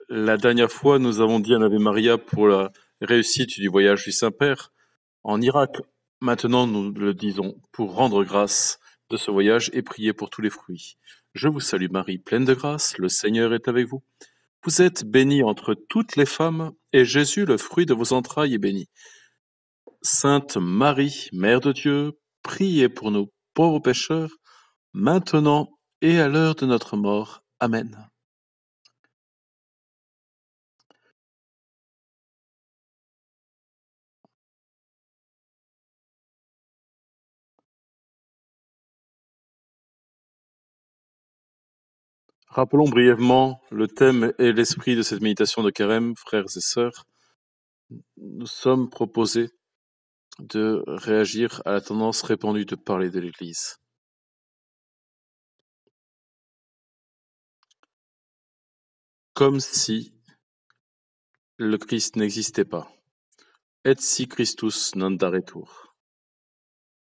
La dernière fois, nous avons dit un Ave Maria pour la réussite du voyage du Saint-Père en Irak. Maintenant, nous le disons pour rendre grâce de ce voyage et prier pour tous les fruits. Je vous salue Marie, pleine de grâce, le Seigneur est avec vous. Vous êtes bénie entre toutes les femmes, et Jésus, le fruit de vos entrailles, est béni. Sainte Marie, Mère de Dieu, priez pour nous pauvres pécheurs, maintenant et à l'heure de notre mort. Amen. Rappelons brièvement le thème et l'esprit de cette méditation de Carême, frères et sœurs. Nous sommes proposés de réagir à la tendance répandue de parler de l'Église. Comme si le Christ n'existait pas. Et si Christus non daretur.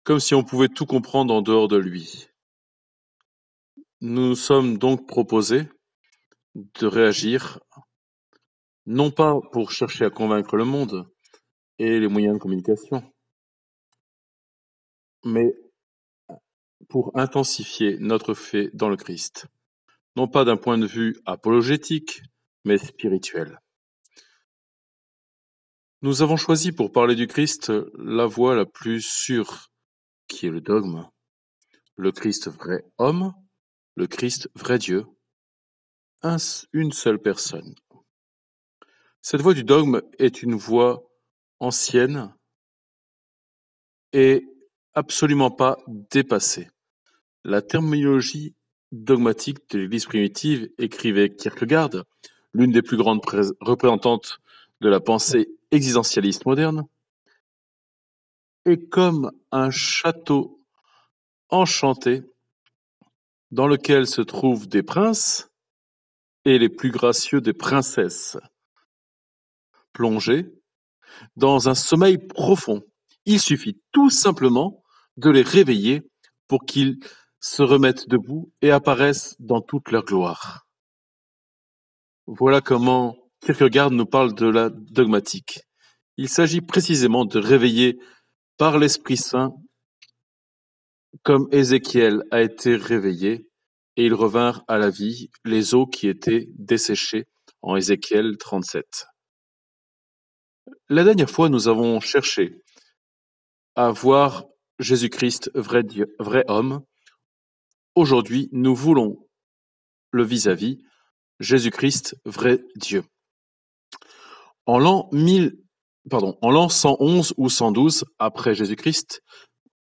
Comme si on pouvait tout comprendre en dehors de lui. Nous nous sommes donc proposés de réagir, non pas pour chercher à convaincre le monde et les moyens de communication, mais pour intensifier notre foi dans le Christ, non pas d'un point de vue apologétique, mais spirituel. Nous avons choisi pour parler du Christ la voie la plus sûre, qui est le dogme. Le Christ vrai homme, le Christ vrai Dieu, une seule personne. Cette voie du dogme est une voie ancienne et absolument pas dépassée. La terminologie dogmatique de l'Église primitive, écrivait Kierkegaard, l'une des plus grandes représentantes de la pensée existentialiste moderne, est comme un château enchanté dans lequel se trouvent des princes et les plus gracieux des princesses, plongés dans un sommeil profond. Il suffit tout simplement de les réveiller pour qu'ils se remettent debout et apparaissent dans toute leur gloire. Voilà comment Kierkegaard nous parle de la dogmatique. Il s'agit précisément de réveiller par l'Esprit Saint, comme Ézéchiel a été réveillé, et ils revinrent à la vie, les eaux qui étaient desséchées en Ézéchiel 37. La dernière fois, nous avons cherché à voir Jésus-Christ, vrai Dieu, vrai homme. Aujourd'hui, nous voulons le vis-à-vis, Jésus-Christ, vrai Dieu. En l'an 111 ou 112 après Jésus-Christ,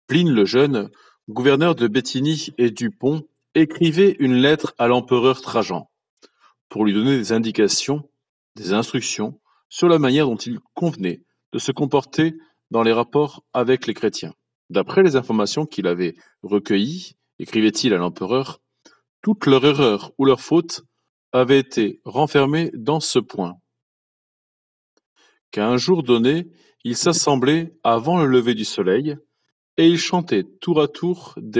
Pline le Jeune, gouverneur de Béthinie et du Pont, écrivait une lettre à l'empereur Trajan pour lui donner des indications, des instructions sur la manière dont il convenait de se comporter dans les rapports avec les chrétiens. D'après les informations qu'il avait recueillies, écrivait-il à l'empereur, toute leur erreur ou leur faute avait été renfermée dans ce point, qu'à un jour donné, ils s'assemblaient avant le lever du soleil, et ils chantaient tour à tour des